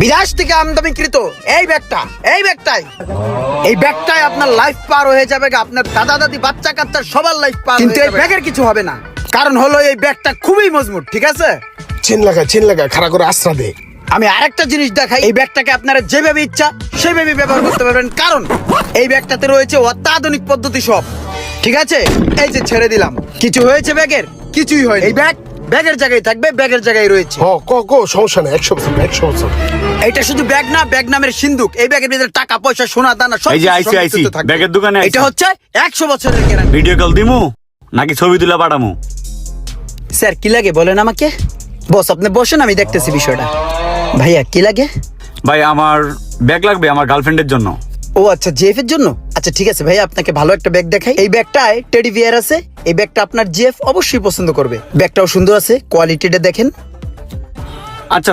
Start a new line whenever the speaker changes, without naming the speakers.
বিদেশ থেকে আমদানিকৃত এই ব্যাগটাই আপনার লাইফ পার হয়ে যাবে, আপনার দাদা দাদি বাচ্চা কাচ্চা সবার লাইফ পার, কিন্তু এই ব্যাগের কিছু হবে না। কারণ হলো এই ব্যাগটা খুবই মজবুত, ঠিক আছে?
চেন লাগা খাড়া করে আশ্রা দে।
আমি আরেকটা জিনিস দেখাই, এই ব্যাগটাকে আপনারা যেভাবে ইচ্ছা সেভাবে ব্যবহার করতে পারবেন, কারণ এই ব্যাগটাতে রয়েছে অত্যাধুনিক পদ্ধতি সব, ঠিক আছে? এই যে ছেড়ে দিলাম, কিছু হয়েছে ব্যাগের? কিছুই হয়নি। এই ব্যাগের জায়গায় থাকবে, ব্যাগের জায়গায় রয়েছে।
সমস্যা নেই, 100%।
এটা শুধু ব্যাগ না, ব্যাগ নামের সিন্ধুক। এই ব্যাগের ভিতরে টাকা পয়সা সোনা দানা সব
এই যে আইসি ব্যাগের দোকানে
এটা হচ্ছে 100 বছরের গ্যারান্টি।
ভিডিও কল দিমু নাকি ছবি তুলে পাঠামু?
স্যার কি লাগে বলেন আমাকে? বস আপনি বসেন, আমি দেখতেছি বিষয়টা। ভাইয়া কি লাগে?
ভাই আমার ব্যাগ লাগবে আমার গার্লফ্রেন্ডের জন্য।
ও আচ্ছা, জিএফ এর জন্য। আচ্ছা ঠিক আছে ভাইয়া, আপনাকে ভালো একটা ব্যাগ দেখাই। এই ব্যাগটায় টেডি বিয়ার আছে। এই ব্যাগটা আপনার জিএফ অবশ্যই পছন্দ করবে। ব্যাগটাও সুন্দর আছে, কোয়ালিটিটা দেখেন।
আচ্ছা